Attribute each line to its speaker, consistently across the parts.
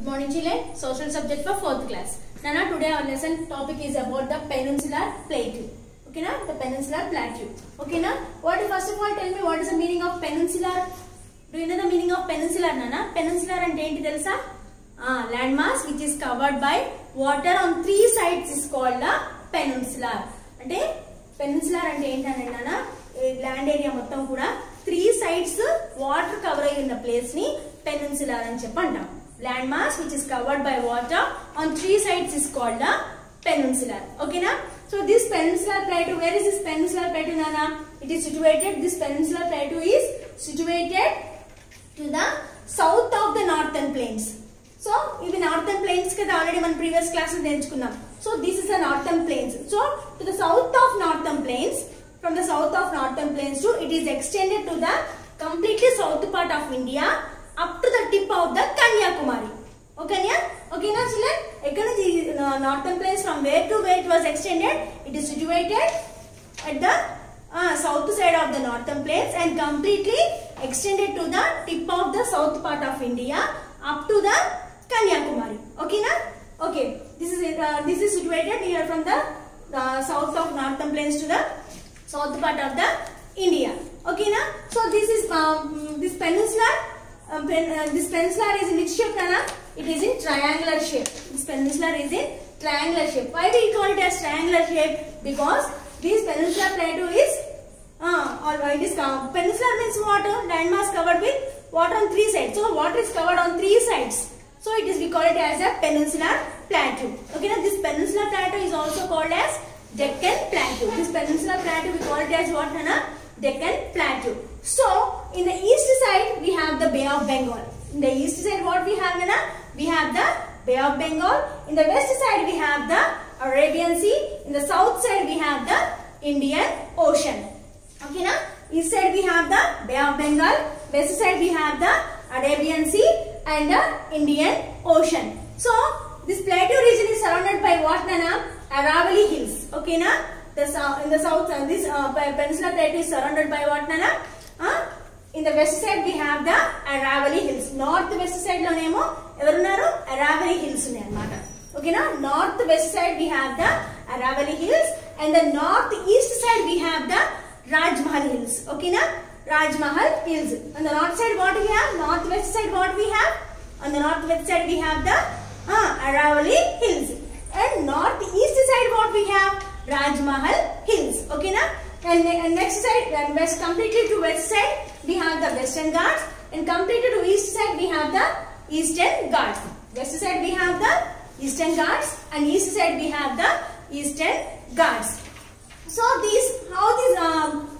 Speaker 1: morning children. Social subject for 4th class. Nana, today our lesson topic is about the peninsular plateau. Okay na? The peninsular plateau. Okay na? First of all tell me what is the meaning of peninsular? Do you know the meaning of peninsular, Nana? Peninsular and enti telusa? Landmass which is covered by water on 3 sides is called the peninsular. Ante peninsular ante enti Nana? Land area మొత్తం కూడా 3 sides water cover అయ్యున్న place ని peninsular అని చెప్పంటాం. Land mass which is covered by water on 3 sides is called the peninsular. Okay na? So this peninsular plateau, where is this peninsular plateau, Nana? It is situated, this peninsular plateau is situated to the south of the northern plains. So ivi northern plains kada already man previous class lo nenchukunnam. So this is the northern plains. So to the south of northern plains, from the south of northern plains to it is extended to the completely south part of India up to the tip of the Kanyakumari. Okay na? Okay na children? Ekkada northern plains, from where to where it was extended? It is situated at the south side of the northern plains and completely extended to the tip of the south part of India up to the Kanyakumari. Okay na? Okay. This is situated here from the south of northern plains to the south part of the India. Okay na? So this is this peninsular. This peninsular is in which shape, Nana? It is in triangular shape. This peninsular is in triangular shape. Why do we call it as triangular shape? Because this peninsular plateau is peninsular means water, landmass covered with water on 3 sides. So water is covered on 3 sides. So we call it as a peninsular plateau. Okay, now this peninsular plateau is also called as Deccan Plateau. This peninsular plateau we call it as what, Nana? Deccan Plateau. So in the east side we have the Bay of Bengal. In the east side what we have, Nana? We have the Bay of Bengal. In the west side we have the Arabian Sea. In the south side we have the Indian Ocean. Okay na? East side we have the Bay of Bengal. West side we have the Arabian Sea and the Indian Ocean. So this plateau region is surrounded by what, Nana? Aravalli Hills. Okay na? In the south, this peninsular plateau is surrounded by what, Nana? In the west side we have the Aravalli Hills. North west side lo nemo evarunaru Aravalli Hills unnayi annamata. Okay na? North west side we have the Aravalli Hills and the north east side we have the Raj Mahal Hills. Okay na? Raj Mahal Hills. On the north side what we have? North west side what we have? On the north west side we have the Aravalli Hills. And north east side what we have? Raj Mahal Hills. Okay na? And next side, and west, completely to west side we have the Western Ghats, and completely to east side we have the Eastern Ghats. West side we have the Eastern Ghats and east side we have the Eastern Ghats. So how this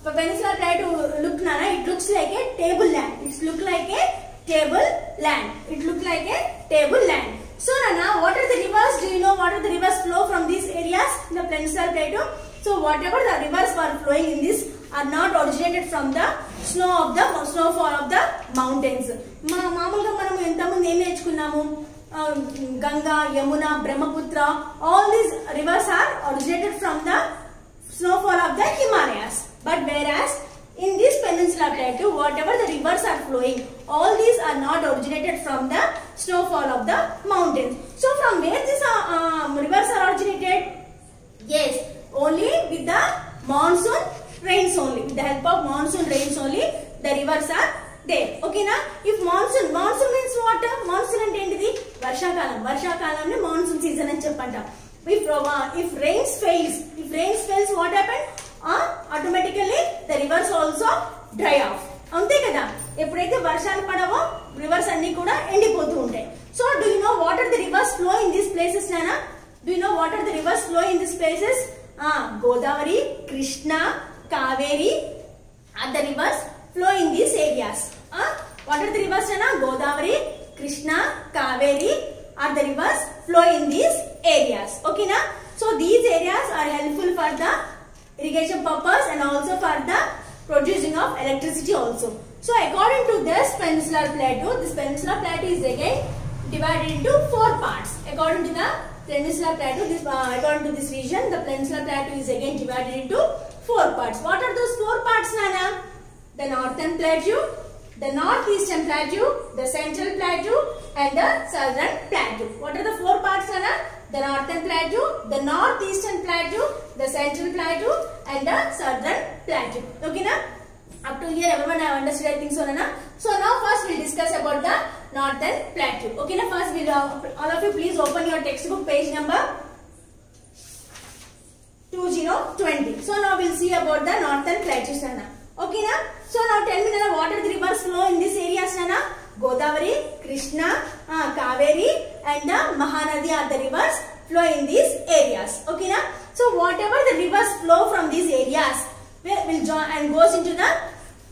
Speaker 1: peninsular plateau look, Nana? It looks like a table land. It looks like a table land. It looks like a table land. So Nana, what are the rivers? Do you know what are the rivers flow from these areas in the peninsular plateau? So whatever the rivers are flowing in this are not originated from the snowfall of the mountains. మామూలుగా మనం ఎంతమంది ఏం నేర్చుకున్నాము? Ganga, Yamuna, Brahmaputra, all these rivers are originated from the snowfall of the Himalayas. But whereas in this peninsular plateau, whatever the rivers are flowing, all these are not originated from the snowfall of the mountains. So from where these rivers are originated? Yes, only with the monsoon rains only. With the help of monsoon rains only, the rivers are there. Okay na? If monsoon means what? Monsoon ante entidi? Varshakalam ni monsoon season ani cheppanta. If rains fails, what happens? Automatically the rivers also dry off. Ante kada? Eppudaithe varshalu padavo, rivers anni kuda endipothu untayi. So do you know what are the rivers flow in these places, Nana? Do you know what are the rivers flow in these places? Godavari, Krishna, Kaveri are the rivers flow in these areas. What are the rivers, Nana? Godavari, Krishna, Kaveri are the rivers flow in these areas. Okay na? So these areas are helpful for the irrigation purpose and also for the producing of electricity also. So according to this peninsular plateau is again divided into 4 parts. According to the peninsular plateau, according to this region, the peninsular plateau is again divided into 4 parts. What are those 4 parts, Nana? The northern plateau, the northeastern plateau, the central plateau and the southern plateau. What are the four parts, Anna? The northern plateau, the northeastern plateau, the central plateau and the southern plateau. Okay, na? Up to here everyone have understood, I think so, na? So now first we'll discuss about the northern plateau. Okay, na? First we'll all of you please open your textbook page number 2020. So now we'll see about the northern plateau, Sana. Okay, na? So now tell me, Nana, what are the rivers flow in this area, Sana? Godavari, Krishna, Kaveri and the Mahanadi are the rivers flow in these areas. Okay, na? So whatever the rivers flow from these areas will join and goes into the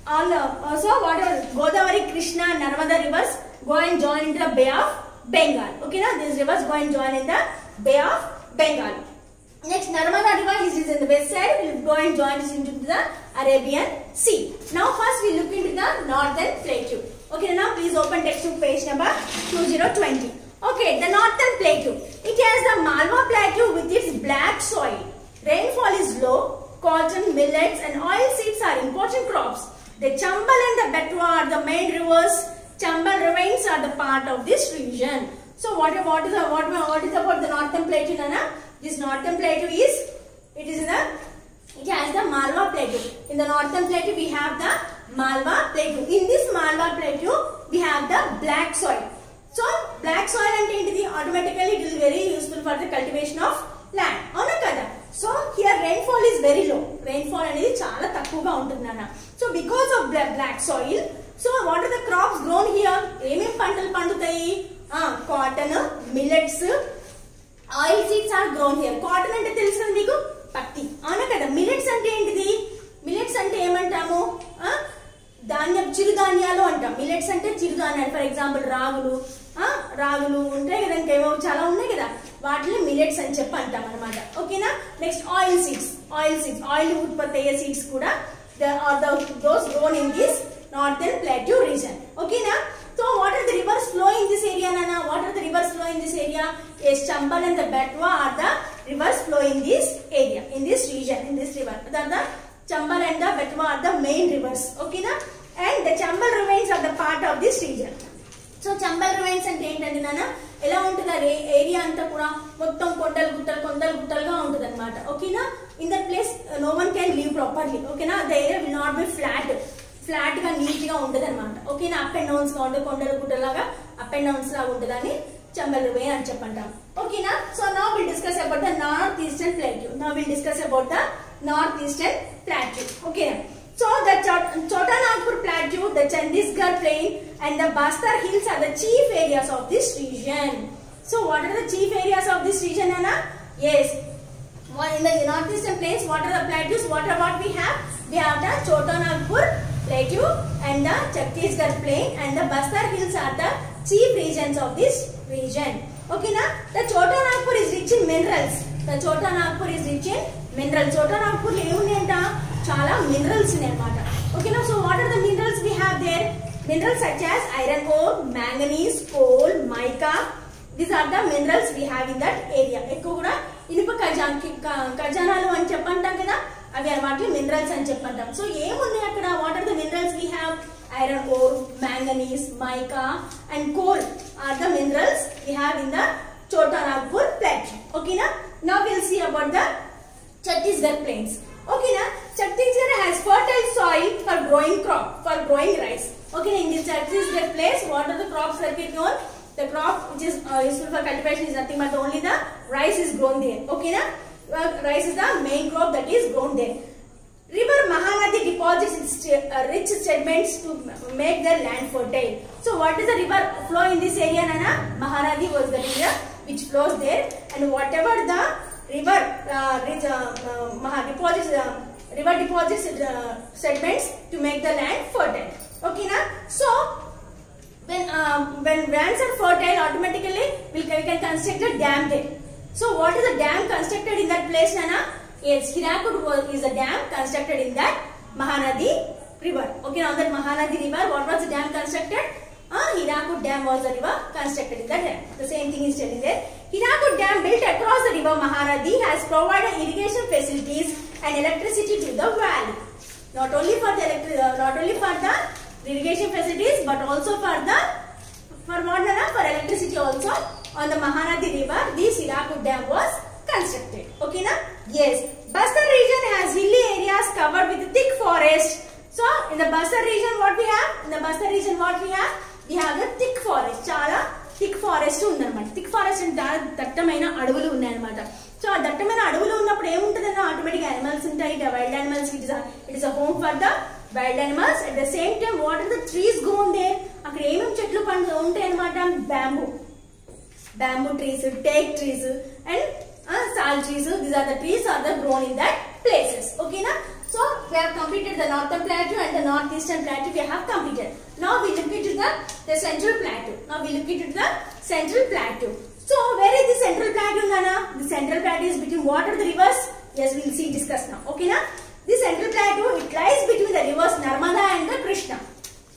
Speaker 1: all. So whatever Godavari, Krishna, Narmada rivers go and join into the Bay of Bengal. Okay, na? These rivers go and join in the Bay of Bengal. Next, Narmada river is in the west side, will go and join us into the Arabian Sea. Now first we look into the northern plateau. Okay, now please open textbook page number 2020. Okay, the northern plateau. It has the Malwa plateau with its black soil. Rainfall is low. Cotton, millets and oilseeds are important crops. The Chambal and the Betwa are the main rivers. Chambal ravines are the part of this region. So what is about the northern plateau, Nana? This northern plateau is, it has the Malwa plateau. In the northern plateau we have the Malwa plateau. In this Malwa plateau we have the black soil. So black soil and automatically it is very useful for the cultivation of land. So here rainfall is very low. Rainfall is chala takkuga untundi. So because of black soil, so what are the crops grown here? Emem pantalu pandutayi? Cotton, millets, oil seeds are grown here. Cotton ante telusu kada meeku? Patti. Avuna kada. Millets ante entidi? Millets ante emantamu? ధాన్యం చిరుధాన్యాలు అంటాం. Millets అంటే చిరుధాన్యాలు. For example రాగులు ఉంటాయి కదా, ఇంకేమో చాలా ఉన్నాయి కదా, వాటిని మిల్లెట్స్ అని చెప్పి అంటాం అనమాట. ఓకేనా? Next oil seeds. ఆయిల్ ఉత్పత్తి అయ్యే సీడ్స్ కూడా those grown in this northern plateau region. ఓకేనా? So what are the rivers flowing in this area, Nana? What are the rivers flowing in this area? Yes, Chambal and the Betwa are the rivers flowing in this area, in this region, in this river. The Chambal and the Betwa are the main rivers. Okay, na? And the Chambal ravines are the part of this region. So Chambal ravines ante entandi nana, ela untuda area anta kuda mottam kondalu guttaluga untudi annamata. Okay na? In that place no one can live properly. Okay na? The area will not be flat ga neat ga undadu annamata. Okay na? Up and downs ga undu kondalu guttalaga up and downs laga untadani Chambal ravine ani cheppantam. Okay na? So now we'll discuss about the northeastern plateau. Okay. So the Chotanagpur plateau, the Chandigarh plain and the Bastar hills are the chief areas of this region. So what are the chief areas of this region, Anna? Yes. In the northeastern plains, what are the plateaus? What we have? We have the Chotanagpur plateau and the Chhattisgarh plain and the Bastar hills are the chief regions of this region. Okay, na? The Chotanagpur is rich in minerals. Chotanagpur ఏమున్నాయంట? చాలా minerals ఉన్నాయన్నమాట. Okay నా? So what are the minerals we have there? Minerals such as iron ore, manganese, coal, mica. These are the minerals we have in that area. ఎక్కువ కూడా ఇనుప ఖజానాలు అని చెప్పంటాం కదా, అవి వాటిని మినరల్స్ అని చెప్పంటాం. సో ఏమున్నాయి అక్కడ? What are the minerals we have? Iron ore, manganese, mica and coal are the minerals we have in the Chotanagpur plateau. Okay na? Now we'll see about the Chhattisgarh plains. Okay na? Chhattisgarh has fertile soil for growing rice. Okay, in this Chhattisgarh place, what are the crops that we grown? The crop which is useful for cultivation is nothing but only the rice is grown there. Okay na? Rice is the main crop that is grown there. River Mahanadi deposits its rich sediments to make their land fertile. So what is the river flow in this area, Nana? Mahanadi was the river which flows there, and whatever the river deposits sediments to make the land fertile. Okay, na? So when lands are fertile, automatically we can construct a dam there. So what is the dam constructed in that place, Nana? Yes, Hirakud is a dam constructed in that Mahanadi river. Okay, on that Mahanadi river, what was the dam constructed? Hirakud dam was the river constructed in that dam. The same thing is telling there. Hirakud dam built across the river Mahanadi has provided irrigation facilities and electricity to the valley. Not only for the irrigation facilities, but also for what, Nana? For electricity also. On the Mahanadi river, the Hirakud Dam was constructed. Okay, na? Yes. Bastar region has hilly areas covered with thick forest. So, in the Bastar region, what we have? In the Bastar region, what we have? We have the thick forest. Chala thick forest undanamata. Thick forest ante dattamaina aduvulu unnayannamata. So, aa dattamaina aduvulu unnappudu em untadanna automatic animals untayi. The wild animals, it is a home for the wild animals. At the same time, what are the trees grown there? Akkada emem chetlu pandu untayi annamata. Bamboo trees, teak trees, and sal trees. These are the trees are grown in that places. Okay, na? So we have completed the northern plateau and the northeastern plateau. We have completed. Now we look into the central plateau. Central plateau. So where is the central plateau, Nana? The central plateau is between what are the rivers? Yes, we will see discuss now. Okay, na? The central plateau, it lies between the rivers Narmada and the Krishna.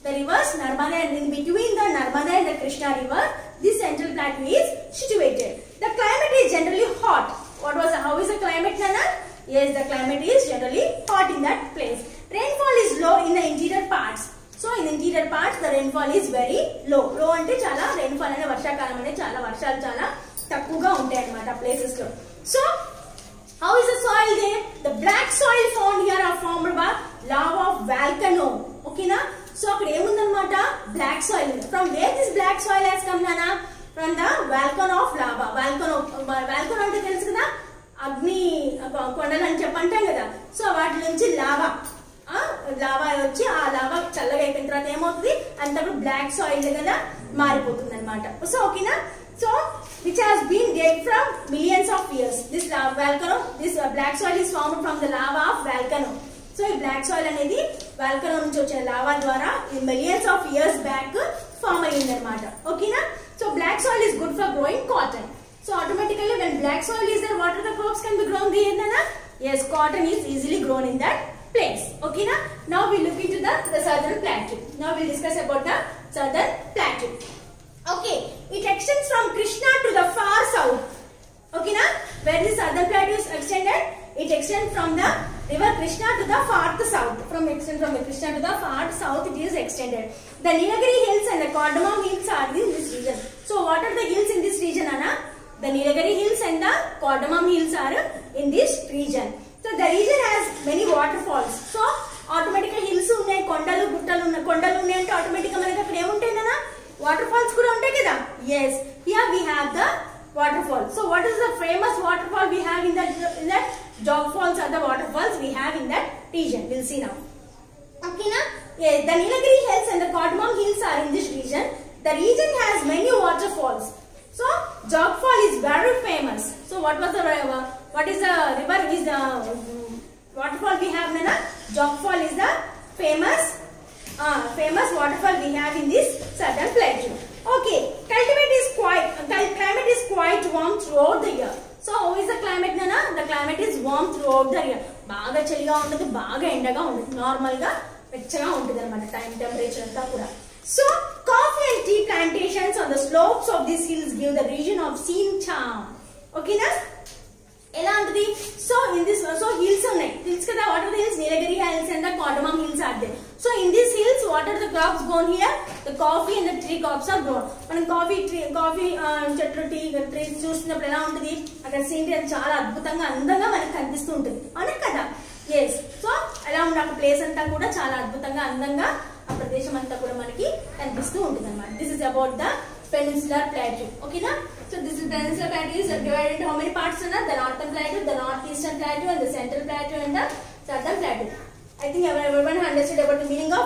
Speaker 1: The rivers Narmada, and in between the Narmada and the Krishna river, this central plateau is situated. The climate is generally hot. How is the climate, Nana? Yes, the climate is generally hot in that place. Rainfall is low in the interior parts. So in interior parts, the rainfall is very low. Low ante chala rainfall ane varshakalam ane chala varshalu chala takkuga untayi annamata places lo. So how is the soil there? The black soil found here are formed by lava of volcano. Okay, na? So akkada em undannamata black soil. From where this black soil has come, Nana? From the volcano of lava. Volcano ante telusu kada, agni kondalu ani cheppantam kada. So vaati nunchi lava వచ్చి ఆ lava చల్లగా అయిపోయిన తర్వాత ఏమవుతుంది అంతా black soil కదా మారిపోతుంది అన్నమాట. సో ఓకేనా? So which has been there from millions of years. This volcano, this black soil is formed from the lava of volcano. So ఈ బ్లాక్ సాయిల్ అనేది volcano నుంచి వచ్చే లావా ద్వారా millions of years back form అయ్యింది అన్నమాట. ఓకేనా? So black soil is good for growing cotton. So automatically when black soil is there, what are the crops can be grown there, Nana? Yes, cotton is easily grown in that place. Okay, na? Now we look into the southern plateau. Now we will discuss about the southern plateau. Okay, it extends from Krishna to the far south. Okay, na? Where the southern plateau is extended, it extends from the river Krishna to the far south. From the Krishna to the far south, it is extended. The Nilagiri hills and the Cardamom hills are in this region. So what are the hills in this region, Anna? The Nilagiri hills and the Cardamom hills are in this region. So the region has many waterfalls. So automatically hills unnai, kondalu unnai ante automatically manaki akkada em untayi nana waterfalls kuda untayi kada. Yes, here we have the waterfall. So what is the famous waterfall we have in that Jog Falls are the waterfalls we have in that region. We'll see now. Okay, na? Yes, the Nilagiri hills and the Cardamom hills are in this region. The region has many waterfalls. So Jog Fall is very famous. So what is the river is the waterfall we have, Nana? Jog Fall is the famous waterfall we have in this southern plateau. Okay, climate is quite warm throughout the year. So how is the climate, Nana? The climate is warm throughout the year. బాగా చలిగా ఉండదు, బాగా ఎండగా ఉండదు, normal గా వెచ్చగా ఉంటుంది అన్నమాట టైం టెంపరేచర్ అంతా కూడా. So coffee and tea plantations on the slopes of these hills give the region of scene charm. Okay, na? ఎలా ఉంటుంది? So in this hills ఉన్నాయి, hills కదా. What are the hills? Nilagiri hills and the Cardamom hills are there. So in these hills, what are the crops grown here? The coffee and the tea crops are grown. మనం coffee చెట్లు, tea trees చూస్తున్నప్పుడు ఎలా ఉంటుంది? అక్కడ scenery చాలా అద్భుతంగా అందంగా మనకు కనిపిస్తూ ఉంటుంది, అవునా కదా? ఎస్. సో ఎలా ఉంది అక్కడ ప్లేస్ అంతా కూడా చాలా అద్భుతంగా అందంగా ఆ ప్రదేశం అంతా కూడా మనకి కనిపిస్తూ ఉంటుంది అన్నమాట. This is about the peninsular plateau. Okay, na? So this is peninsular plateau is divided into how many parts, na? The northern plateau, the northeastern plateau, and the central plateau, and the southern plateau. I think everyone understood about the meaning of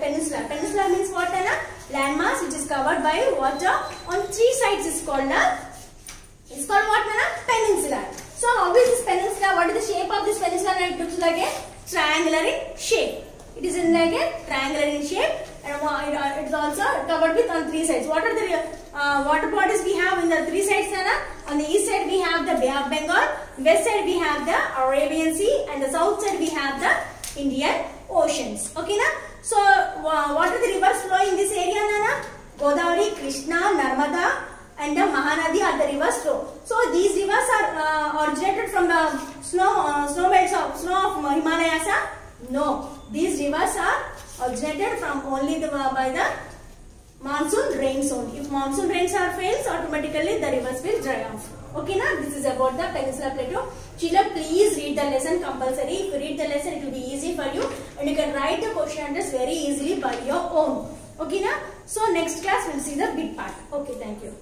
Speaker 1: peninsula. Peninsula means what, na? Landmass which is covered by water on three sides is called what, na? Peninsula. So how is this peninsula? What is the shape of this peninsula? It looks like a triangular in shape. It is in like a triangular in shape, and it is also covered with on three sides. What are the water bodies we have in the three sides, Nana? On the east side we have the Bay of Bengal, west side we have the Arabian Sea, and the south side we have the Indian Oceans. Okay, na? So what are the rivers flowing in this area, Nana? Godavari, Krishna, Narmada, and the Mahanadi are the rivers flow. So these rivers are originated from the snow of Himalayas. No, these rivers are originated from only by the monsoon rains only. If monsoon rains are fails, automatically the rivers will dry off. Okay, now this is about the Peninsular Plateau. Children, please read the lesson compulsory. If you read the lesson, it will be easy for you, and you can write the question answers very easily by your own. Okay, now. So next class we'll see the big part. Okay, thank you.